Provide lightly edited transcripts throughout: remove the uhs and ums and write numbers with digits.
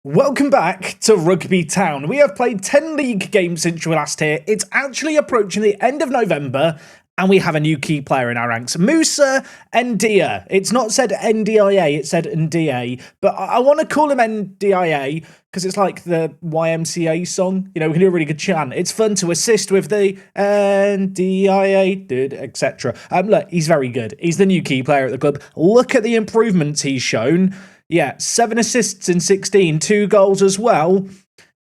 Welcome back to Rugby Town. We have played 10 league games since we were last here. It's actually approaching the end of November, and we have a new key player in our ranks, Musa Ndia. It's not said NDIA, it said Ndia, but I want to call him NDIA because it's like the YMCA song. You know, we can do a really good chant. It's fun to assist with the NDIA, dude, etc. Look, he's very good. He's the new key player at the club. Look at the improvements he's shown. Yeah, 7 assists in 16, 2 goals as well.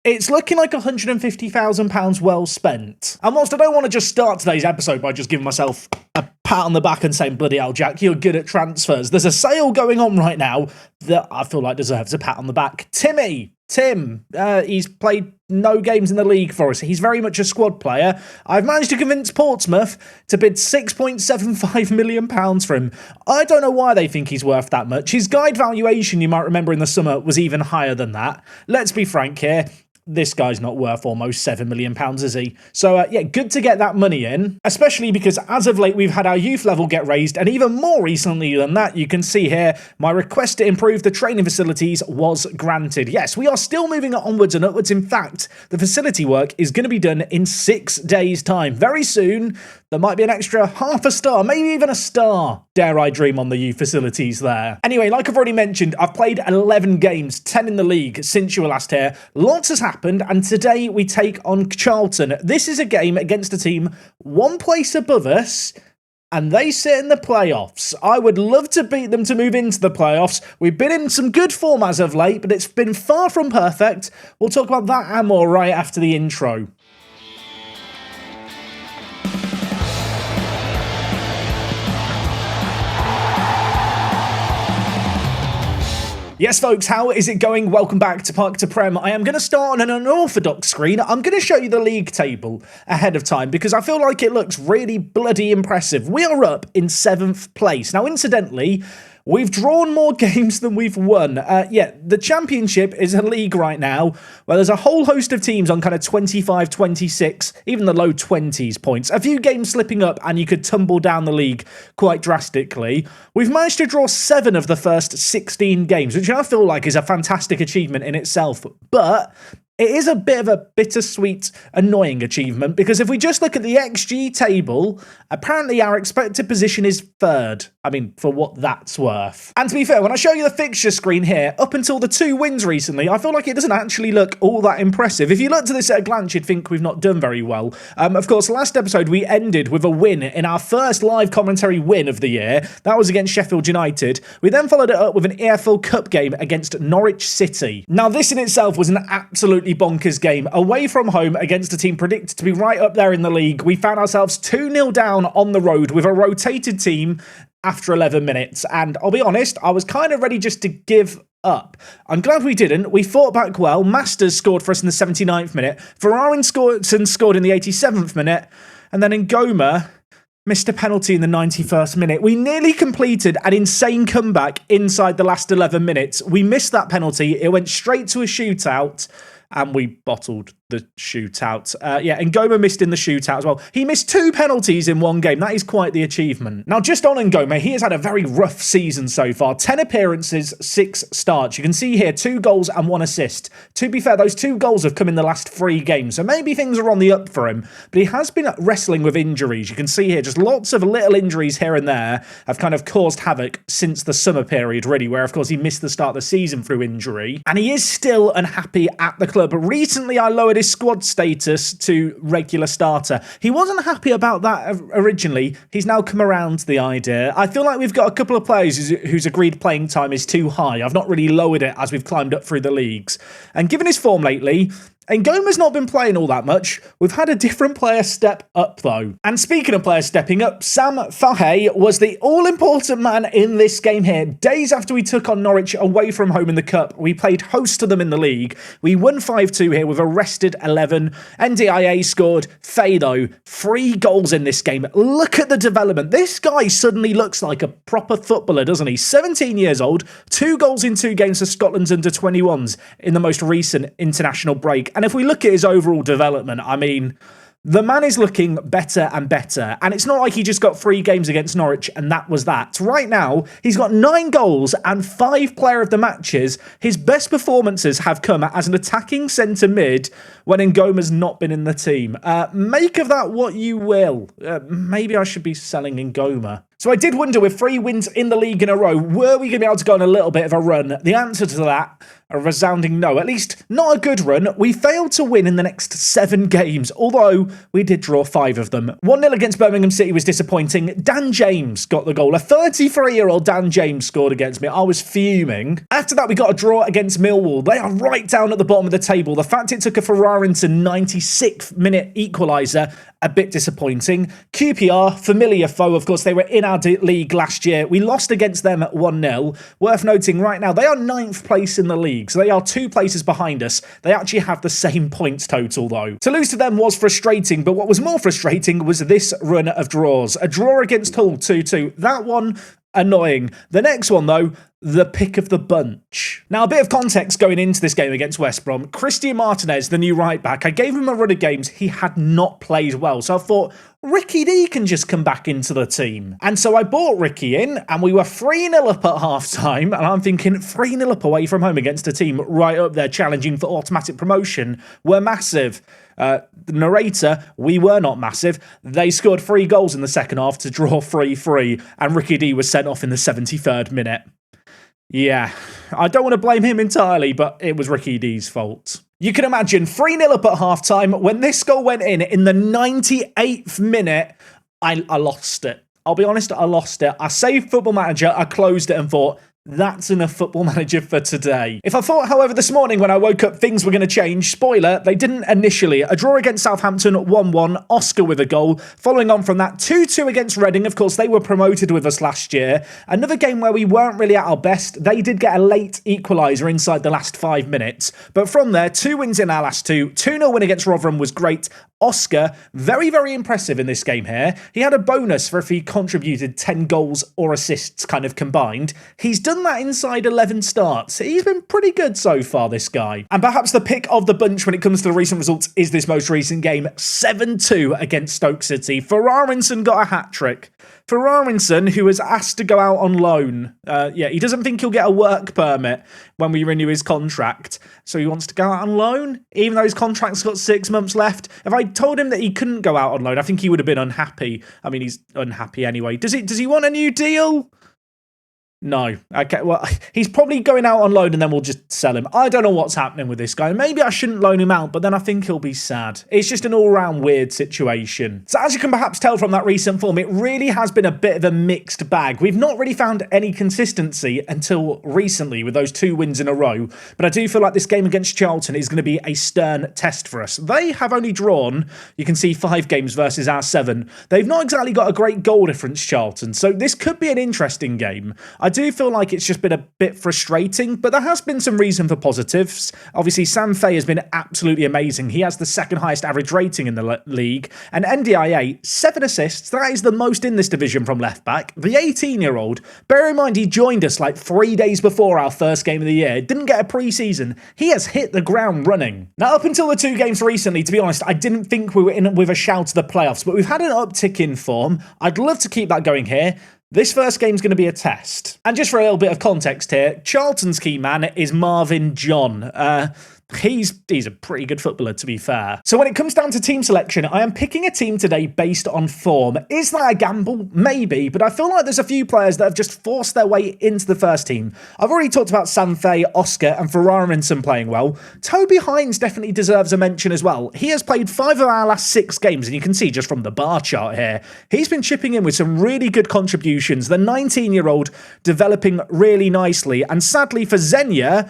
It's looking like £150,000 well spent. And whilst I don't want to just start today's episode by just giving myself a pat on the back and saying, bloody hell, Jack, you're good at transfers, there's a sale going on right now that I feel like deserves a pat on the back. Tim, he's played no games in the league for us. He's very much a squad player. I've managed to convince Portsmouth to bid £6.75 million for him. I don't know why they think he's worth that much. His guide valuation, you might remember in the summer, was even higher than that. Let's be frank here. This guy's not worth almost £7 million, is he? So, yeah, good to get that money in, especially because as of late, we've had our youth level get raised, and even more recently than that, you can see here, my request to improve the training facilities was granted. Yes, we are still moving onwards and upwards. In fact, the facility work is going to be done in 6 days' time. Very soon, there might be an extra half a star, maybe even a star, dare I dream, on the youth facilities there. Anyway, like I've already mentioned, I've played 11 games, 10 in the league since you were last here. Lots has happened, and today we take on Charlton. This is a game against a team one place above us, and they sit in the playoffs. I would love to beat them to move into the playoffs. We've been in some good form as of late, but it's been far from perfect. We'll talk about that and more right after the intro. Yes, folks, how is it going? Welcome back to Park to Prem. I am going to start on an unorthodox screen. I'm going to show you the league table ahead of time because I feel like it looks really bloody impressive. We are up in 7th place. Now, incidentally, we've drawn more games than we've won. Yeah, the Championship is a league right now where there's a whole host of teams on kind of 25, 26, even the low 20s points. A few games slipping up and you could tumble down the league quite drastically. We've managed to draw 7 of the first 16 games, which I feel like is a fantastic achievement in itself. But it is a bit of a bittersweet, annoying achievement because if we just look at the XG table, apparently our expected position is 3rd. I mean, for what that's worth. And to be fair, when I show you the fixture screen here, up until the 2 wins recently, I feel like it doesn't actually look all that impressive. If you look to this at a glance, you'd think we've not done very well. Of course, last episode, we ended with a win in our first live commentary win of the year. That was against Sheffield United. We then followed it up with an EFL Cup game against Norwich City. Now, this in itself was an absolutely bonkers game. Away from home against a team predicted to be right up there in the league, we found ourselves 2-0 down on the road with a rotated team after 11 minutes, and I'll be honest, I was kind of ready just to give up. I'm glad we didn't. We fought back well. Masters scored for us in the 79th minute. Ferrari scored in the 87th minute, and then Ngoma missed a penalty in the 91st minute. We nearly completed an insane comeback inside the last 11 minutes. We missed that penalty. It went straight to a shootout, and we bottled the shootout. Yeah, and Ngoma missed in the shootout as well. He missed 2 penalties in one game. That is quite the achievement. Now, just on Ngoma, he has had a very rough season so far. 10 appearances, 6 starts. You can see here 2 goals and 1 assist. To be fair, those 2 goals have come in the last 3 games, so maybe things are on the up for him, but he has been wrestling with injuries. You can see here just lots of little injuries here and there have kind of caused havoc since the summer period, really, where, of course, he missed the start of the season through injury, and he is still unhappy at the club. But recently, I lowered his squad status to regular starter. He wasn't happy about that originally. He's now come around to the idea. I feel like we've got a couple of players whose agreed playing time is too high. I've not really lowered it as we've climbed up through the leagues. And given his form lately, Ngoma's not been playing all that much. We've had a different player step up, though. And speaking of players stepping up, Sam Fahey was the all-important man in this game here. Days after we took on Norwich away from home in the Cup, we played host to them in the league. We won 5-2 here with a rested 11. NDIA scored. Faye, though, 3 goals in this game. Look at the development. This guy suddenly looks like a proper footballer, doesn't he? 17 years old, 2 goals in 2 games for Scotland's under-21s in the most recent international break. And if we look at his overall development, I mean, The man is looking better and better, and it's not like he just got 3 games against Norwich and that was that. Right now, he's got 9 goals and 5 player of the matches. His best performances have come as an attacking centre mid when Ngoma's not been in the team. Make of that what you will. Maybe I should be selling Ngoma. So I did wonder, with 3 wins in the league in a row, were we going to be able to go on a little bit of a run? The answer to that, a resounding no. At least not a good run. We failed to win in the next 7 games, although we did draw 5 of them. 1-0 against Birmingham City was disappointing. Dan James got the goal. A 33-year-old Dan James scored against me. I was fuming. After that, we got a draw against Millwall. They are right down at the bottom of the table. The fact it took a Ferrarinson 96th minute equaliser, a bit disappointing. QPR, familiar foe, of course, they were in our league last year. We lost against them at 1-0. Worth noting right now, they are 9th place in the league, so they are 2 places behind us. They actually have the same points total, though. To lose to them was frustrating, but what was more frustrating was this run of draws. A draw against Hull 2-2. That one, annoying. The next one, though, the pick of the bunch. Now, a bit of context going into this game against West Brom. Christian Martinez, the new right back, I gave him a run of games. He had not played well, so I thought, Ricky D can just come back into the team. And so I bought Ricky in, and we were 3-0 up at half-time, and I'm thinking 3-0 up away from home against a team right up there challenging for automatic promotion. We're massive. The narrator, we were not massive. They scored 3 goals in the second half to draw 3-3, and Ricky D was sent off in the 73rd minute. Yeah, I don't want to blame him entirely, but it was Ricky D's fault. You can imagine 3-0 up at half-time. When this goal went in the 98th minute, I lost it. I'll be honest, I lost it. I saved Football Manager, I closed it and thought, that's enough Football Manager for today. If I thought, however, this morning when I woke up things were going to change, spoiler, they didn't initially. A draw against Southampton, 1-1, Oscar with a goal. Following on from that, 2-2 against Reading. Of course, they were promoted with us last year. Another game where we weren't really at our best. They did get a late equaliser inside the last 5 minutes. But from there, 2 wins in our last 2. 2-0 win against Rotherham was great. Oscar, very, very impressive in this game here. He had a bonus for if he contributed 10 goals or assists kind of combined. He's done that inside 11 starts. He's been pretty good so far, this guy. And perhaps the pick of the bunch when it comes to the recent results is this most recent game. 7-2 against Stoke City. Ferrarinson got a hat-trick. Ferrarinson, who was asked to go out on loan. He doesn't think he'll get a work permit when we renew his contract. So he wants to go out on loan, even though his contract's got 6 months left. If I told him that he couldn't go out on loan, I think he would have been unhappy. I mean, he's unhappy anyway. Does he want a new deal? No. Okay, well, he's probably going out on loan and then we'll just sell him. I don't know what's happening with this guy. Maybe I shouldn't loan him out, but then I think he'll be sad. It's just an all-round weird situation. So as you can perhaps tell from that recent form, it really has been a bit of a mixed bag. We've not really found any consistency until recently with those 2 wins in a row, but I do feel like this game against Charlton is going to be a stern test for us. They have only drawn, you can see, 5 games versus our 7. They've not exactly got a great goal difference, Charlton, so this could be an interesting game. I do feel like it's just been a bit frustrating, but there has been some reason for positives. Obviously, Sam Fay has been absolutely amazing. He has the 2nd highest average rating in the league, and NDIA, 7 assists. That is the most in this division from left back. The 18-year-old, bear in mind he joined us like 3 days before our first game of the year, didn't get a pre-season. He has hit the ground running. Now, up until the 2 games recently, to be honest, I didn't think we were in with a shout to the playoffs, but we've had an uptick in form. I'd love to keep that going here. This first game's going to be a test. And just for a little bit of context here, Charlton's key man is Marvin John. He's a pretty good footballer, to be fair. So when it comes down to team selection, I am picking a team today based on form. Is that a gamble? Maybe, but I feel like there's a few players that have just forced their way into the first team. I've already talked about Sam Fay, Oscar, and Ferrarinson playing well. Toby Hines definitely deserves a mention as well. He has played 5 of our last 6 games, and you can see just from the bar chart here, he's been chipping in with some really good contributions. The 19-year-old developing really nicely, and sadly for Xenia,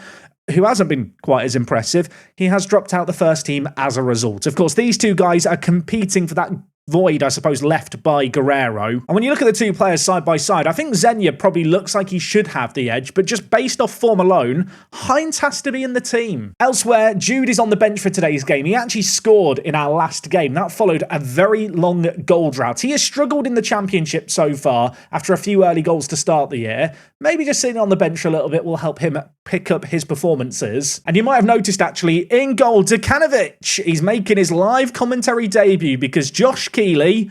who hasn't been quite as impressive, he has dropped out the first team as a result. Of course, these 2 guys are competing for that void, I suppose, left by Guerrero. And when you look at the 2 players side by side, I think Xenia probably looks like he should have the edge, but just based off form alone, Hines has to be in the team. Elsewhere, Jude is on the bench for today's game. He actually scored in our last game. That followed a very long goal drought. He has struggled in the Championship so far after a few early goals to start the year. Maybe just sitting on the bench for a little bit will help him pick up his performances. And you might have noticed, actually, in goal, Dekanovic, he's making his live commentary debut because Josh Keeley,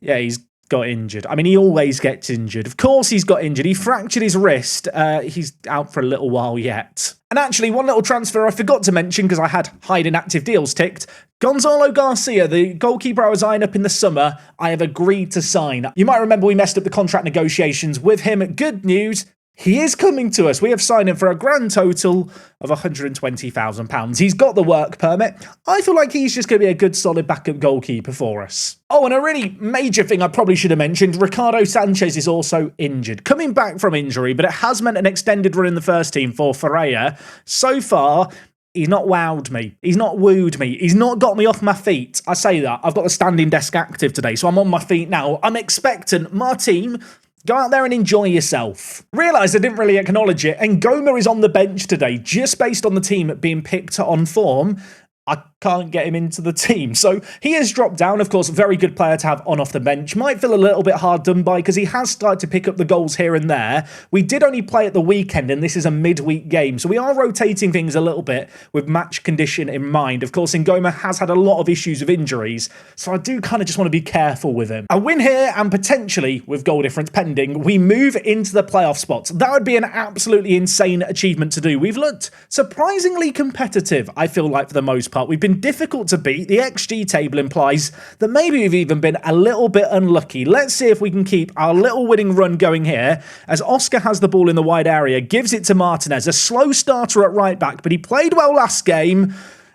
yeah, he's got injured. I mean, he always gets injured. Of course he's got injured. He fractured his wrist. He's out for a little while yet. And actually, one little transfer I forgot to mention because I had hide inactive deals ticked. Gonzalo Garcia, the goalkeeper I was eyeing up in the summer, I have agreed to sign. You might remember we messed up the contract negotiations with him. Good news. He is coming to us. We have signed him for a grand total of £120,000. He's got the work permit. I feel like he's just going to be a good, solid backup goalkeeper for us. Oh, and a really major thing I probably should have mentioned, Ricardo Sanchez is also injured. Coming back from injury, but it has meant an extended run in the first team for Ferreira. So far, he's not wowed me. He's not wooed me. He's not got me off my feet. I say that. I've got the standing desk active today, so I'm on my feet now. I'm expectant. My team, go out there and enjoy yourself. Realised I didn't really acknowledge it. And Ngoma is on the bench today, just based on the team being picked on form. I can't get him into the team. So he has dropped down. Of course, very good player to have on off the bench. Might feel a little bit hard done by because he has started to pick up the goals here and there. We did only play at the weekend and this is a midweek game. So we are rotating things a little bit with match condition in mind. Of course, Ngoma has had a lot of issues with injuries. So I do kind of just want to be careful with him. A win here and potentially with goal difference pending, we move into the playoff spots. That would be an absolutely insane achievement to do. We've looked surprisingly competitive, I feel like, for the most part. We've been difficult to beat. The XG table implies that maybe we've even been a little bit unlucky. Let's see if we can keep our little winning run going here as Oscar has the ball in the wide area, gives it to Martinez, a slow starter at right back, but he played well last game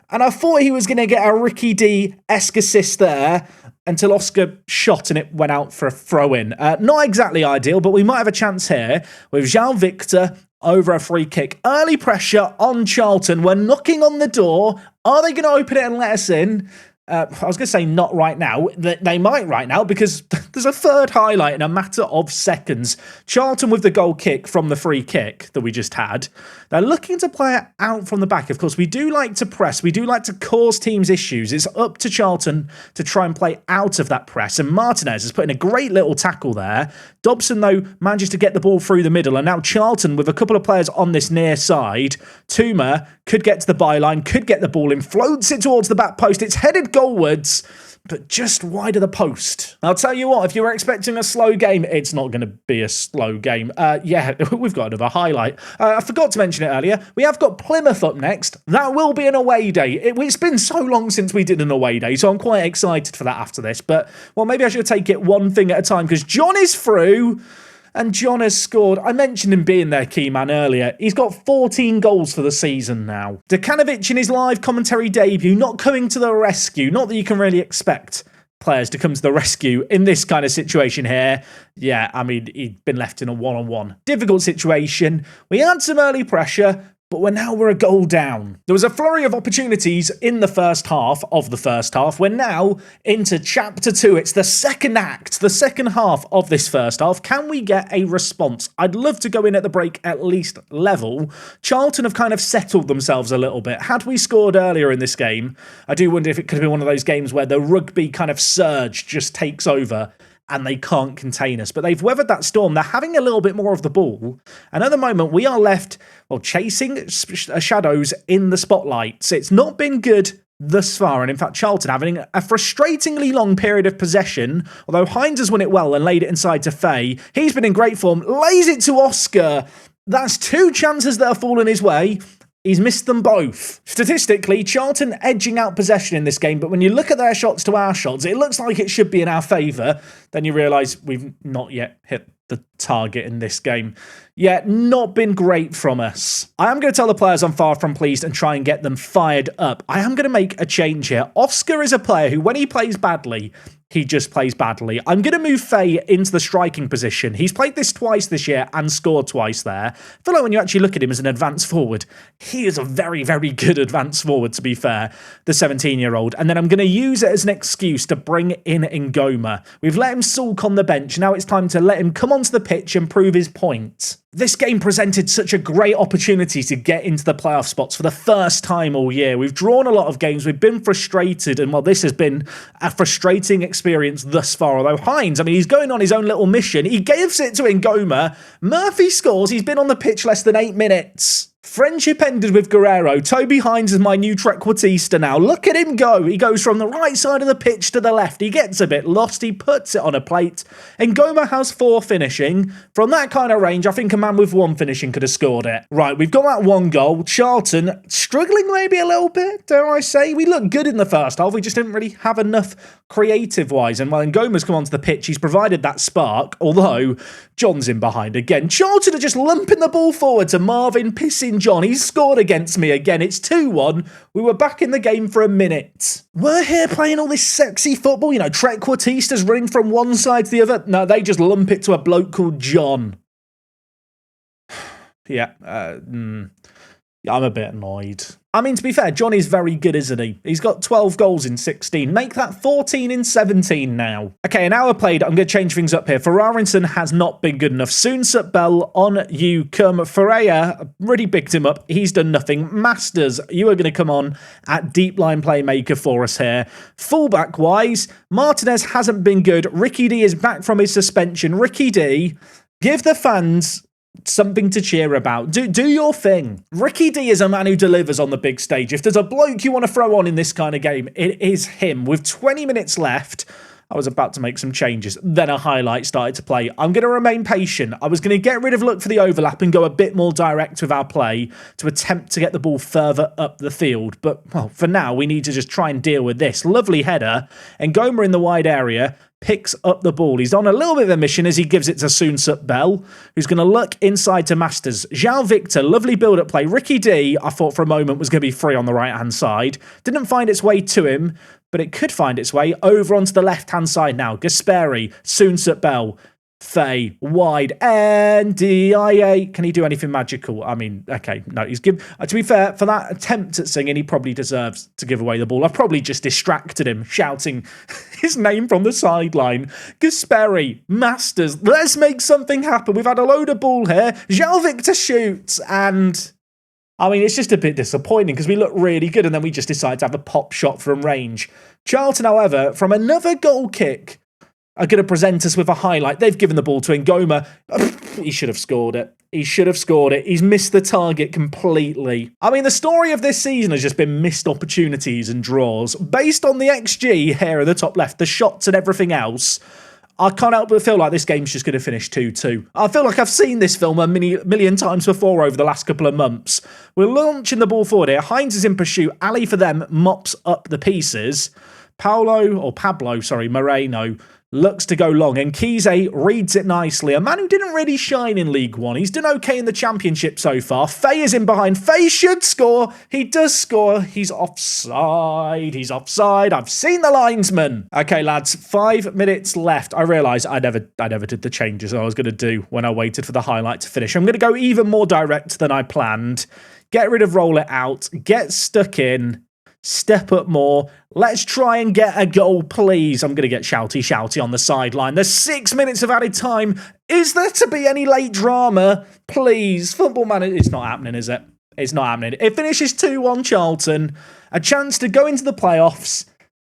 and I thought he was going to get a Ricky D-esque assist there until Oscar shot and it went out for a throw-in. Not exactly ideal, but we might have a chance here with João Victor over a free kick. Early pressure on Charlton. We're knocking on the door. Are they going to open it and let us in? I was going to say not right now. They might right now because there's a third highlight in a matter of seconds. Charlton with the goal kick from the free kick that we just had. They're looking to play it out from the back. Of course, we do like to press. We do like to cause teams issues. It's up to Charlton to try and play out of that press. And Martinez has put in a great little tackle there. Dobson, though, manages to get the ball through the middle. And now Charlton, with a couple of players on this near side, Tuma could get to the byline, could get the ball in, floats it towards the back post. It's headed goalwards, but just wide of the post. I'll tell you what, if you were expecting a slow game, it's not going to be a slow game. Yeah, we've got another highlight. I forgot to mention it earlier. We have got Plymouth up next. That will be an away day. It's been so long since we did an away day, so I'm quite excited for that after this. But, well, maybe I should take it one thing at a time because John is through. And John has scored. I mentioned him being their key man earlier. He's got 14 goals for the season now. Dekanovic in his live commentary debut, not coming to the rescue. Not that you can really expect players to come to the rescue in this kind of situation here. Yeah, I mean, he'd been left in a one-on-one. Difficult situation. We had some early pressure, but we're a goal down. There was a flurry of opportunities in the first half of the first half. We're now into chapter 2. It's the second act, the second half of this first half. Can we get a response? I'd love to go in at the break at least level. Charlton have kind of settled themselves a little bit. Had we scored earlier in this game, I do wonder if it could have been one of those games where the rugby kind of surge just takes over and they can't contain us. But they've weathered that storm. They're having a little bit more of the ball. And at the moment, we are left, well, chasing shadows in the spotlights. It's not been good thus far. And in fact, Charlton having a frustratingly long period of possession. Although Hines has won it well and laid it inside to Faye. He's been in great form. Lays it to Oscar. That's 2 chances that have fallen his way. He's missed them both. Statistically, Charlton edging out possession in this game, but when you look at their shots to our shots, it looks like it should be in our favour. Then you realise we've not yet hit the target in this game. Yeah, not been great from us. I am going to tell the players I'm far from pleased and try and get them fired up. I am going to make a change here. Oscar is a player who, when he plays badly, he just plays badly. I'm going to move Faye into the striking position. He's played this twice this year and scored twice there. I feel like when you actually look at him as an advanced forward, he is a very, very good advanced forward, to be fair, the 17-year-old. And then I'm going to use it as an excuse to bring in Ngoma. We've let him sulk on the bench. Now it's time to let him come onto the pitch and prove his point. This game presented such a great opportunity to get into the playoff spots for the first time all year. We've drawn a lot of games. We've been frustrated. And while this has been a frustrating experience thus far, although Hines, I mean, he's going on his own little mission. He gives it to Ngoma. Murphy scores. He's been on the pitch less than 8 minutes. Friendship ended with Guerrero. Toby Hines is my new trequartista now. Look at him go. He goes from the right side of the pitch to the left. He gets a bit lost. He puts it on a plate. And Goma has 4 finishing. From that kind of range, I think a man with 1 finishing could have scored it. Right, we've got that 1 goal. Charlton struggling maybe a little bit, dare I say. We looked good in the first half. We just didn't really have enough creative-wise. And when Goma's come onto the pitch, he's provided that spark. Although, John's in behind again. Charlton are just lumping the ball forward to Marvin, pissing John. He's scored against me again. It's 2-1. We were back in the game for a minute. We're here playing all this sexy football, you know, trequartistas running from one side to the other. No, they just lump it to a bloke called John. Yeah, I'm a bit annoyed. I mean, to be fair, John is very good, isn't he? He's got 12 goals in 16. Make that 14 in 17 now. Okay, an hour played. I'm going to change things up here. Ferrarinson has not been good enough. Soonsut Bell, on you come. Ferreira really picked him up. He's done nothing. Masters, you are going to come on at deep line playmaker for us here. Fullback-wise, Martinez hasn't been good. Ricky D is back from his suspension. Ricky D, give the fans something to cheer about. Do your thing. Ricky D is a man who delivers on the big stage. If there's a bloke you want to throw on in this kind of game, it is him. With 20 minutes left, I was about to make some changes. Then a highlight started to play. I'm going to remain patient. I was going to get rid of look for the overlap and go a bit more direct with our play to attempt to get the ball further up the field. But, well, for now, we need to just try and deal with this. Lovely header. And Goma in the wide area picks up the ball. He's on a little bit of a mission as he gives it to Soonsut Bell, who's going to look inside to Masters. João Victor, lovely build-up play. Ricky D, I thought for a moment was going to be free on the right-hand side. Didn't find its way to him, but it could find its way over onto the left-hand side now. Gasperi, Soonsut Bell, Faye, wide, NDIA. Can he do anything magical? I mean, okay, no, he's to be fair, for that attempt at singing, he probably deserves to give away the ball. I've probably just distracted him, shouting his name from the sideline. Gasperi, Masters, let's make something happen. We've had a load of ball here. João Victor shoots, and I mean, it's just a bit disappointing because we look really good and then we just decide to have a pop shot from range. Charlton, however, from another goal kick, are going to present us with a highlight. They've given the ball to Ngoma. He should have scored it. He should have scored it. He's missed the target completely. I mean, the story of this season has just been missed opportunities and draws. Based on the XG here in the top left, the shots and everything else, I can't help but feel like this game's just going to finish 2-2. I feel like I've seen this film a million times before over the last couple of months. We're launching the ball forward here. Hines is in pursuit. Ali for them mops up the pieces. Pablo Moreno looks to go long, and Kize reads it nicely. A man who didn't really shine in League One. He's done okay in the Championship so far. Faye is in behind. Faye should score. He does score. He's offside. He's offside. I've seen the linesman. Okay, lads, 5 minutes left. I realise I never did the changes I was going to do when I waited for the highlight to finish. I'm going to go even more direct than I planned. Get rid of roll it out. Get stuck in. Step up more. Let's try and get a goal, please. I'm going to get shouty on the sideline. There's 6 minutes of added time. Is there to be any late drama? Please. Football manager. It's not happening, is it? It's not happening. It finishes 2-1 Charlton. A chance to go into the playoffs.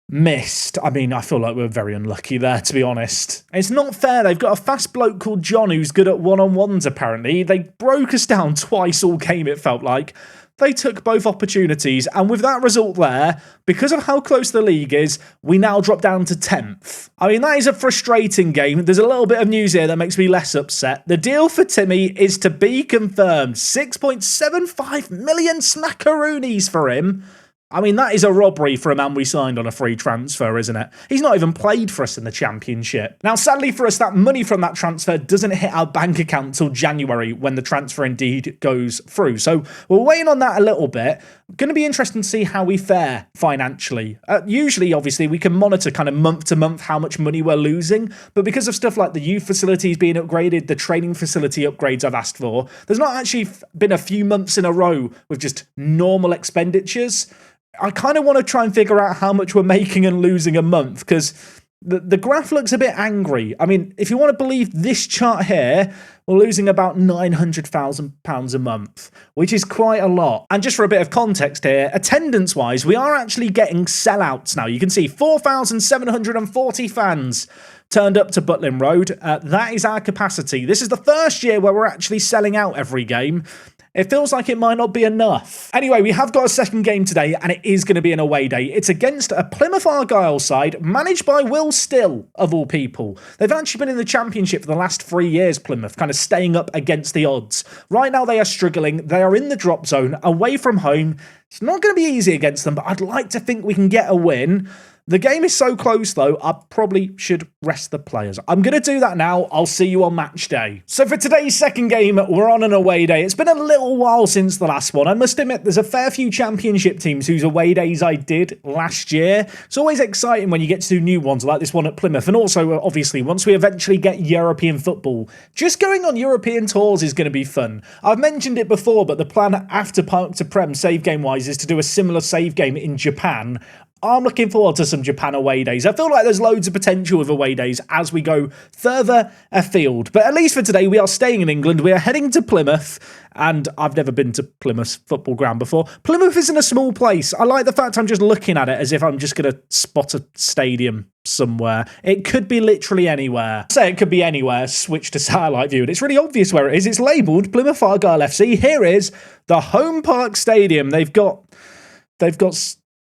Missed. I mean, I feel like we're very unlucky there, to be honest. It's not fair. They've got a fast bloke called John who's good at one-on-ones, apparently. They broke us down twice all game, it felt like. They took both opportunities, and with that result there, because of how close the league is, we now drop down to 10th. I mean, that is a frustrating game. There's a little bit of news here that makes me less upset. The deal for Timmy is to be confirmed. 6.75 million smackaroonies for him. I mean, that is a robbery for a man we signed on a free transfer, isn't it? He's not even played for us in the Championship. Now, sadly for us, that money from that transfer doesn't hit our bank account till January when the transfer indeed goes through. So we're waiting on that a little bit. Going to be interesting to see how we fare financially. Usually, obviously, we can monitor kind of month to month how much money we're losing. But because of stuff like the youth facilities being upgraded, the training facility upgrades I've asked for, there's not actually been a few months in a row with just normal expenditures. I kind of want to try and figure out how much we're making and losing a month, because the graph looks a bit angry. I mean, if you want to believe this chart here, we're losing about £900,000 a month, which is quite a lot. And just for a bit of context here, attendance-wise, we are actually getting sellouts now. You can see 4,740 fans turned up to Butlin Road. That is our capacity. This is the first year where we're actually selling out every game. It feels like it might not be enough. Anyway, we have got a second game today, and it is going to be an away day. It's against a Plymouth Argyle side managed by Will Still, of all people. They've actually been in the Championship for the last 3 years, Plymouth, kind of staying up against the odds. Right now, they are struggling. They are in the drop zone, away from home. It's not going to be easy against them, but I'd like to think we can get a win. The game is so close, though, I probably should rest the players. I'm going to do that now. I'll see you on match day. So for today's second game, we're on an away day. It's been a little while since the last one. I must admit, there's a fair few Championship teams whose away days I did last year. It's always exciting when you get to do new ones, like this one at Plymouth. And also, obviously, once we eventually get European football, just going on European tours is going to be fun. I've mentioned it before, but the plan after Park to Prem, save game-wise, is to do a similar save game in Japan. I'm looking forward to some Japan away days. I feel like there's loads of potential with away days as we go further afield. But at least for today, we are staying in England. We are heading to Plymouth. And I've never been to Plymouth football ground before. Plymouth isn't a small place. I like the fact I'm just looking at it as if I'm just going to spot a stadium somewhere. It could be literally anywhere. Say it could be anywhere. Switch to satellite view. And it's really obvious where it is. It's labelled Plymouth Argyle FC. Here is the home park stadium. They've got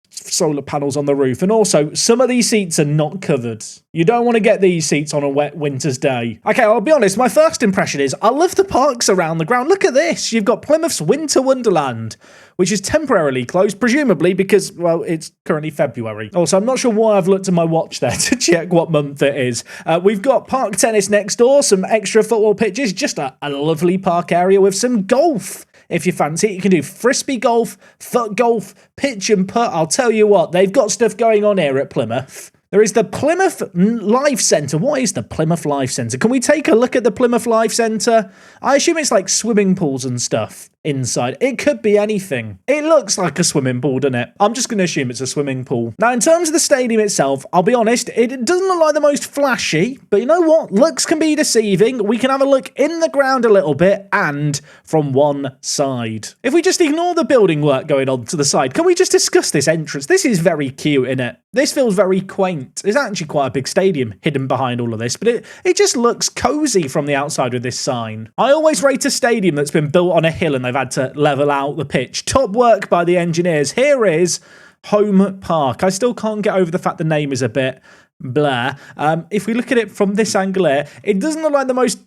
solar panels on the roof, and also some of these seats are not covered. You don't want to get these seats on a wet winter's day. Okay, I'll be honest, my first impression is I love the parks around the ground. Look at this. You've got Plymouth's Winter Wonderland, which is temporarily closed, presumably because, well, it's currently February. Also, I'm not sure why I've looked at my watch there to check what month it is. We've got park tennis next door, some extra football pitches, just a lovely park area with some golf. If you fancy it, you can do frisbee golf, foot golf, pitch and putt. I'll tell you what, they've got stuff going on here at Plymouth. There is the Plymouth Life Centre. What is the Plymouth Life Centre? Can we take a look at the Plymouth Life Centre? I assume it's like swimming pools and stuff inside. It could be anything. It looks like a swimming pool, doesn't it? I'm just going to assume it's a swimming pool. Now, in terms of the stadium itself, I'll be honest, it doesn't look like the most flashy, but you know what? Looks can be deceiving. We can have a look in the ground a little bit and from one side. If we just ignore the building work going on to the side, can we just discuss this entrance? This is very cute, isn't it? This feels very quaint. It's actually quite a big stadium hidden behind all of this, but it just looks cozy from the outside with this sign. I always rate a stadium that's been built on a hill and they've had to level out the pitch. Top work by the engineers. Here is Home Park. I still can't get over the fact the name is a bit blah. If we look at it from this angle here, it doesn't look like the most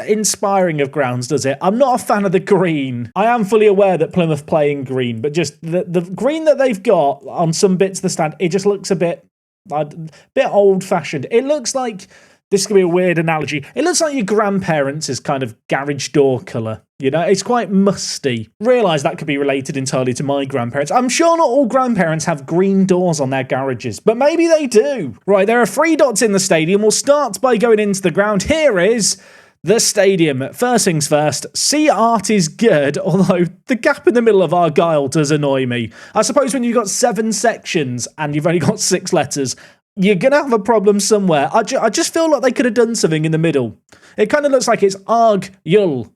inspiring of grounds, does it? I'm not a fan of the green. I am fully aware that Plymouth play in green, but just the green that they've got on some bits of the stand, it just looks a bit old-fashioned. It looks like, this could be a weird analogy, it looks like your grandparents' kind of garage door colour. You know, it's quite musty. Realise that could be related entirely to my grandparents. I'm sure not all grandparents have green doors on their garages, but maybe they do. Right, there are 3 dots in the stadium. We'll start by going into the ground. Here is the stadium. First things first, sea art is good, although the gap in the middle of Argyle does annoy me. I suppose when you've got 7 sections and you've only got 6 letters, you're going to have a problem somewhere. I just feel like they could have done something in the middle. It kind of looks like it's Arg-yul.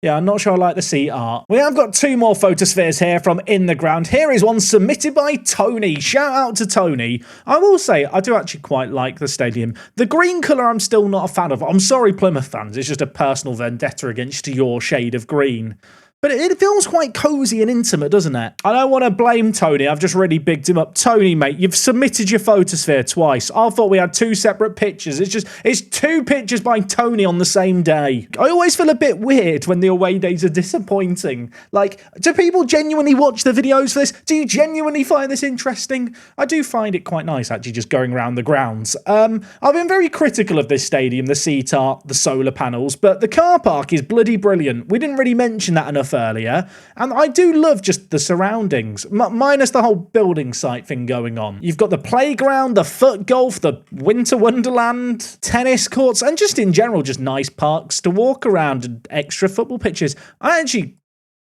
Yeah, I'm not sure I like the sea art. We have got 2 more photospheres here from in the ground. Here is one submitted by Tony. Shout out to Tony. I will say, I do actually quite like the stadium. The green colour I'm still not a fan of. I'm sorry, Plymouth fans. It's just a personal vendetta against your shade of green. But it feels quite cosy and intimate, doesn't it? I don't want to blame Tony. I've just really bigged him up. Tony, mate, you've submitted your photosphere twice. I thought we had 2 separate pictures. It's 2 pictures by Tony on the same day. I always feel a bit weird when the away days are disappointing. Like, do people genuinely watch the videos for this? Do you genuinely find this interesting? I do find it quite nice, actually, just going around the grounds. I've been very critical of this stadium, the seat art, the solar panels, but the car park is bloody brilliant. We didn't really mention that enough earlier, and I do love just the surroundings, minus the whole building site thing going on. You've got the playground, the foot golf, the Winter Wonderland, tennis courts, and just in general, just nice parks to walk around and extra football pitches. I actually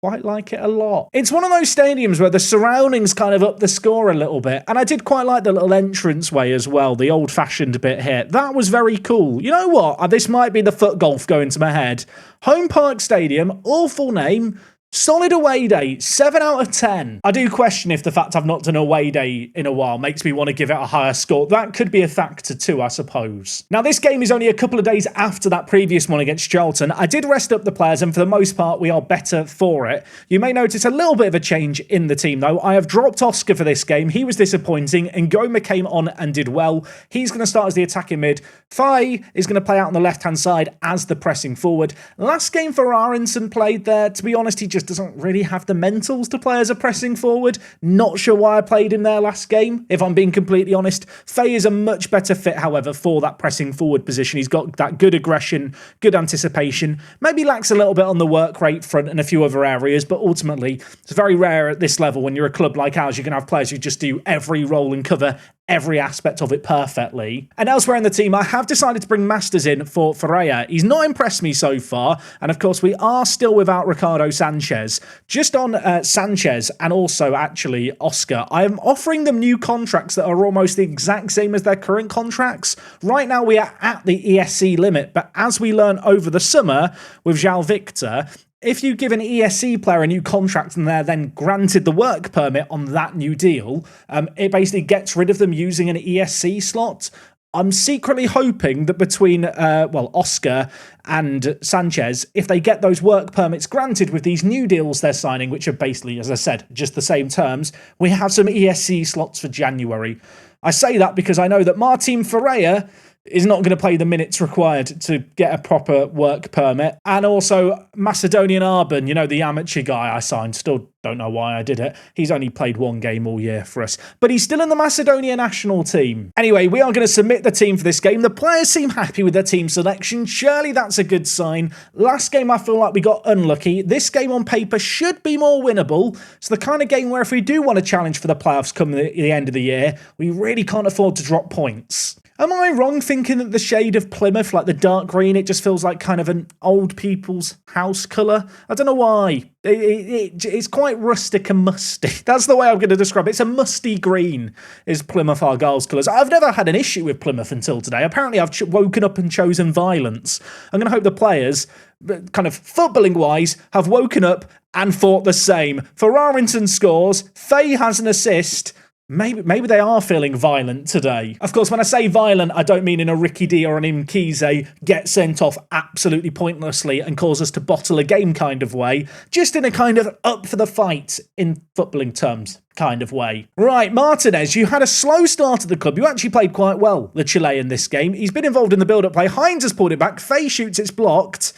quite like it a lot. It's one of those stadiums where the surroundings kind of up the score a little bit, and I did quite like the little entranceway as well, the old-fashioned bit here. That was very cool. You know what? This might be the foot golf going to my head. Home Park Stadium, all full name, Solid away day, 7 out of 10. I do question if the fact I've not done an away day in a while makes me want to give it a higher score. That could be a factor too, I suppose. Now, this game is only a couple of days after that previous one against Charlton. I did rest up the players, and for the most part, we are better for it. You may notice a little bit of a change in the team, though. I have dropped Oscar for this game. He was disappointing, and Goma came on and did well. He's going to start as the attacking mid. Faye is going to play out on the left-hand side as the pressing forward. Last game for Aronson played there. To be honest, he just doesn't really have the mentals to play as a pressing forward. Not sure why I played him there last game, if I'm being completely honest. Faye is a much better fit, however, for that pressing forward position. He's got that good aggression, good anticipation, maybe lacks a little bit on the work rate front and a few other areas, but ultimately, it's very rare at this level when you're a club like ours, you can have players who just do every role and cover every aspect of it perfectly. And elsewhere in the team, I have decided to bring Masters in for Ferreira. He's not impressed me so far, and of course we are still without Ricardo Sanchez. Just on Sanchez and also actually Oscar, I am offering them new contracts that are almost the exact same as their current contracts. Right now we are at the ESC limit, but as we learn over the summer with João Victor, if you give an ESC player a new contract and they're then granted the work permit on that new deal, it basically gets rid of them using an ESC slot. I'm secretly hoping that between, Oscar and Sanchez, if they get those work permits granted with these new deals they're signing, which are basically, as I said, just the same terms, we have some ESC slots for January. I say that because I know that Martin Ferreira is not going to play the minutes required to get a proper work permit. And also Macedonian Arben, you know, the amateur guy I signed, still don't know why I did it. He's only played one game all year for us, but he's still in the Macedonia national team. Anyway, we are going to submit the team for this game. The players seem happy with their team selection. Surely that's a good sign. Last game, I feel like we got unlucky. This game on paper should be more winnable. It's the kind of game where if we do want to challenge for the playoffs come the end of the year, we really can't afford to drop points. Am I wrong thinking that the shade of Plymouth, like the dark green, it just feels like kind of an old people's house colour? I don't know why. It's quite rustic and musty. That's the way I'm going to describe it. It's a musty green is Plymouth Argyle's colours. I've never had an issue with Plymouth until today. Apparently I've woken up and chosen violence. I'm going to hope the players, kind of footballing-wise, have woken up and thought the same. For Aronson scores, Faye has an assist. Maybe they are feeling violent today. Of course, when I say violent, I don't mean in a Ricky D or an Mkize get sent off absolutely pointlessly and cause us to bottle a game kind of way. Just in a kind of up for the fight in footballing terms kind of way. Right, Martinez, you had a slow start at the club. You actually played quite well, the Chilean, this game. He's been involved in the build-up play. Hines has pulled it back. Faye shoots, it's blocked.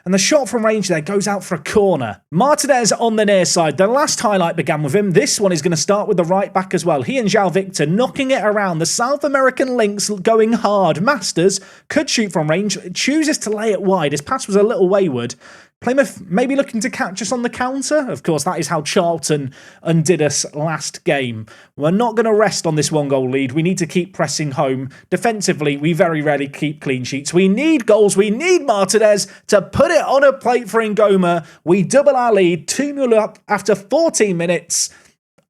And the shot from range there goes out for a corner. Martinez on the near side. The last highlight began with him. This one is going to start with the right back as well. He and João Victor knocking it around. The South American links going hard. Masters could shoot from range. Chooses to lay it wide. His pass was a little wayward. Plymouth maybe looking to catch us on the counter. Of course, that is how Charlton undid us last game. We're not going to rest on this one-goal lead. We need to keep pressing home. Defensively, we very rarely keep clean sheets. We need goals. We need Martinez to put it on a plate for Ngoma. We double our lead, 2-0 up after 14 minutes.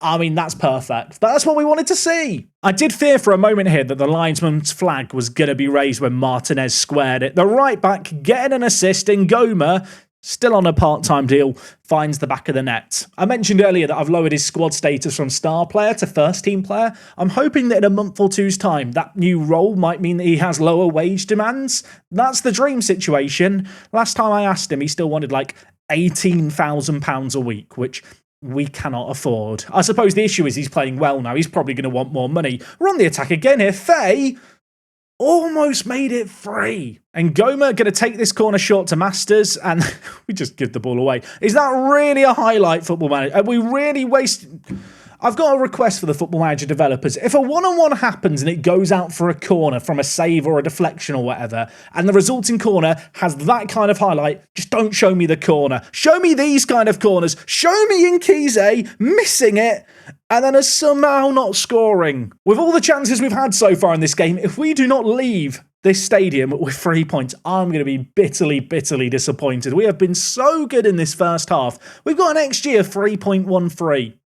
I mean, that's perfect. That's what we wanted to see. I did fear for a moment here that the linesman's flag was going to be raised when Martinez squared it. The right back getting an assist. Ngoma, still on a part-time deal, finds the back of the net. I mentioned earlier that I've lowered his squad status from star player to first-team player. I'm hoping that in a month or two's time, that new role might mean that he has lower wage demands. That's the dream situation. Last time I asked him, he still wanted like £18,000 a week, which we cannot afford. I suppose the issue is he's playing well now. He's probably going to want more money. We're on the attack again here. Faye almost made it free. And Ngoma going to take this corner short to Masters, and we just give the ball away. Is that really a highlight, Football Manager? Are we really wasting... I've got a request for the Football Manager developers. If a one-on-one happens and it goes out for a corner from a save or a deflection or whatever, and the resulting corner has that kind of highlight, just don't show me the corner. Show me these kind of corners. Show me Mkize missing it and then us somehow not scoring. With all the chances we've had so far in this game, if we do not leave this stadium with 3 points, I'm going to be bitterly, bitterly disappointed. We have been so good in this first half. We've got an XG of 3.13.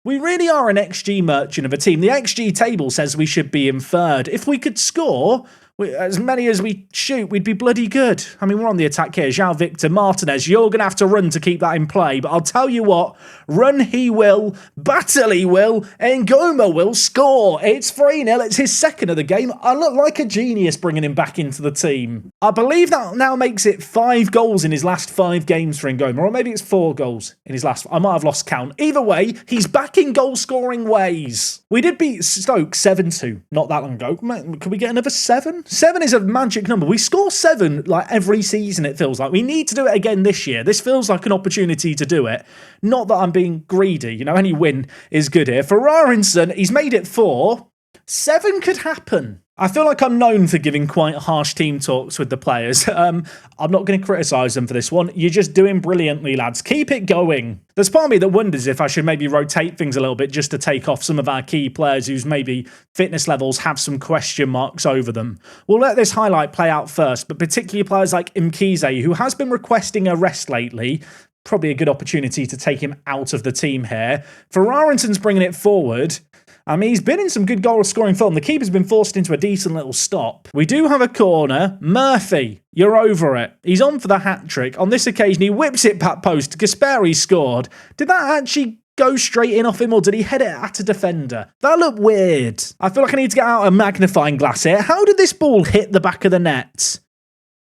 We really are an XG merchant of a team. The XG table says we should be in third. If we could score, As many as we shoot, we'd be bloody good. I mean, we're on the attack here. João Victor, Martinez, you're going to have to run to keep that in play. But I'll tell you what, run he will, battle he will, and Ngoma will score. It's 3-0. It's his second of the game. I look like a genius bringing him back into the team. I believe that now makes it 5 goals in his last 5 games for Ngoma, or maybe it's 4 goals in his last. I might have lost count. Either way, he's back in goal-scoring ways. We did beat Stoke 7-2 not that long ago. Can we get another 7? 7 is a magic number. We score 7 like every season, it feels like. We need to do it again this year. This feels like an opportunity to do it. Not that I'm being greedy. You know, any win is good here. For Arinson, he's made it 4. 7 could happen. I feel like I'm known for giving quite harsh team talks with the players. I'm not going to criticise them for this one. You're just doing brilliantly, lads. Keep it going. There's part of me that wonders if I should maybe rotate things a little bit just to take off some of our key players whose maybe fitness levels have some question marks over them. We'll let this highlight play out first, but particularly players like Mkize, who has been requesting a rest lately. Probably a good opportunity to take him out of the team here. Ferrarinson's bringing it forward. I mean, he's been in some good goal-scoring form. The keeper's been forced into a decent little stop. We do have a corner. Murphy, you're over it. He's on for the hat-trick. On this occasion, he whips it back post. Gasperi scored. Did that actually go straight in off him, or did he head it at a defender? That looked weird. I feel like I need to get out a magnifying glass here. How did this ball hit the back of the net?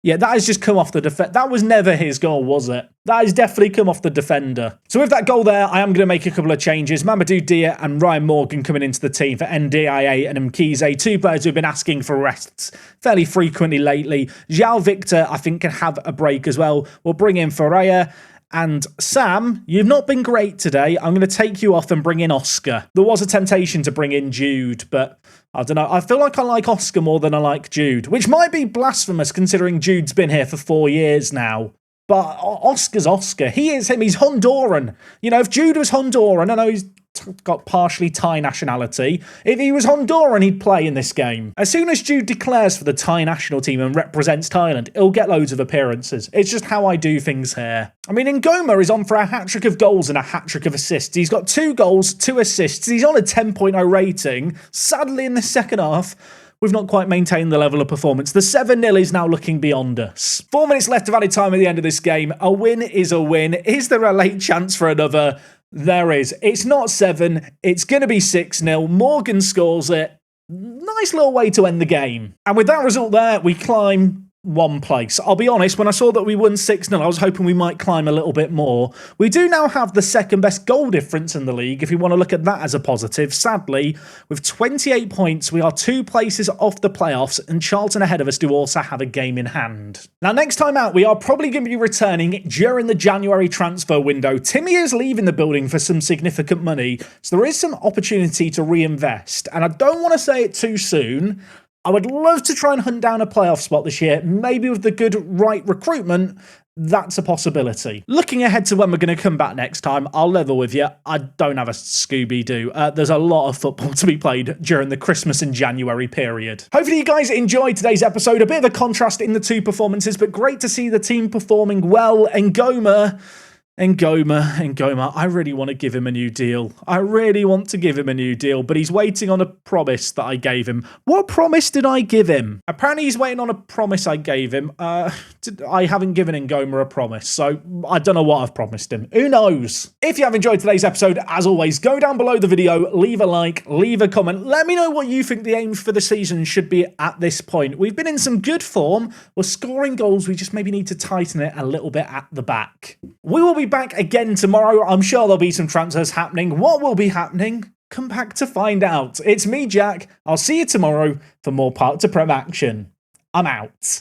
Yeah, that has just come off the defender. That was never his goal, was it? That has definitely come off the defender. So with that goal there, I am going to make a couple of changes. Mamadou Dia and Ryan Morgan coming into the team for NDIA and Mkize, 2 players who've been asking for rests fairly frequently lately. João Victor, I think, can have a break as well. We'll bring in Ferreira. And Sam, you've not been great today. I'm going to take you off and bring in Oscar. There was a temptation to bring in Jude, but I don't know. I feel like I like Oscar more than I like Jude, which might be blasphemous considering Jude's been here for 4 years now. But Oscar's Oscar. He is him. He's Honduran. You know, if Jude was Honduran, I know he's got partially Thai nationality. If he was Honduran, he'd play in this game. As soon as Jude declares for the Thai national team and represents Thailand, he'll get loads of appearances. It's just how I do things here. I mean, Ngoma is on for a hat-trick of goals and a hat-trick of assists. He's got 2 goals, 2 assists. He's on a 10.0 rating. Sadly, in the second half, we've not quite maintained the level of performance. The 7-0 is now looking beyond us. 4 minutes left of added time at the end of this game. A win is a win. Is there a late chance for another? There is. It's not 7. It's going to be 6-0. Morgan scores it. Nice little way to end the game. And with that result there, we climb 1 place. I'll be honest, when I saw that we won 6-0, I was hoping we might climb a little bit more. We do now have the second best goal difference in the league, if you want to look at that as a positive. Sadly, with 28 points, we are 2 places off the playoffs, and Charlton ahead of us do also have a game in hand. Now, next time out, we are probably going to be returning during the January transfer window. Timmy is leaving the building for some significant money, so there is some opportunity to reinvest, and I don't want to say it too soon. I would love to try and hunt down a playoff spot this year, maybe with the good right recruitment. That's a possibility. Looking ahead to when we're going to come back next time, I'll level with you. I don't have a Scooby-Doo. There's a lot of football to be played during the Christmas and January period. Hopefully you guys enjoyed today's episode. A bit of a contrast in the 2 performances, but great to see the team performing well. And Ngoma, I really want to give him a new deal. I really want to give him a new deal, but he's waiting on a promise that I gave him. What promise did I give him? Apparently he's waiting on a promise I gave him. I haven't given Ngoma a promise, so I don't know what I've promised him. Who knows? If you have enjoyed today's episode, as always, go down below the video, leave a like, leave a comment. Let me know what you think the aim for the season should be at this point. We've been in some good form. We're scoring goals. We just maybe need to tighten it a little bit at the back. We will be back again tomorrow. I'm sure there'll be some transfers happening. What will be happening? Come back to find out. It's me, Jack. I'll see you tomorrow for more Park to Prem action. I'm out.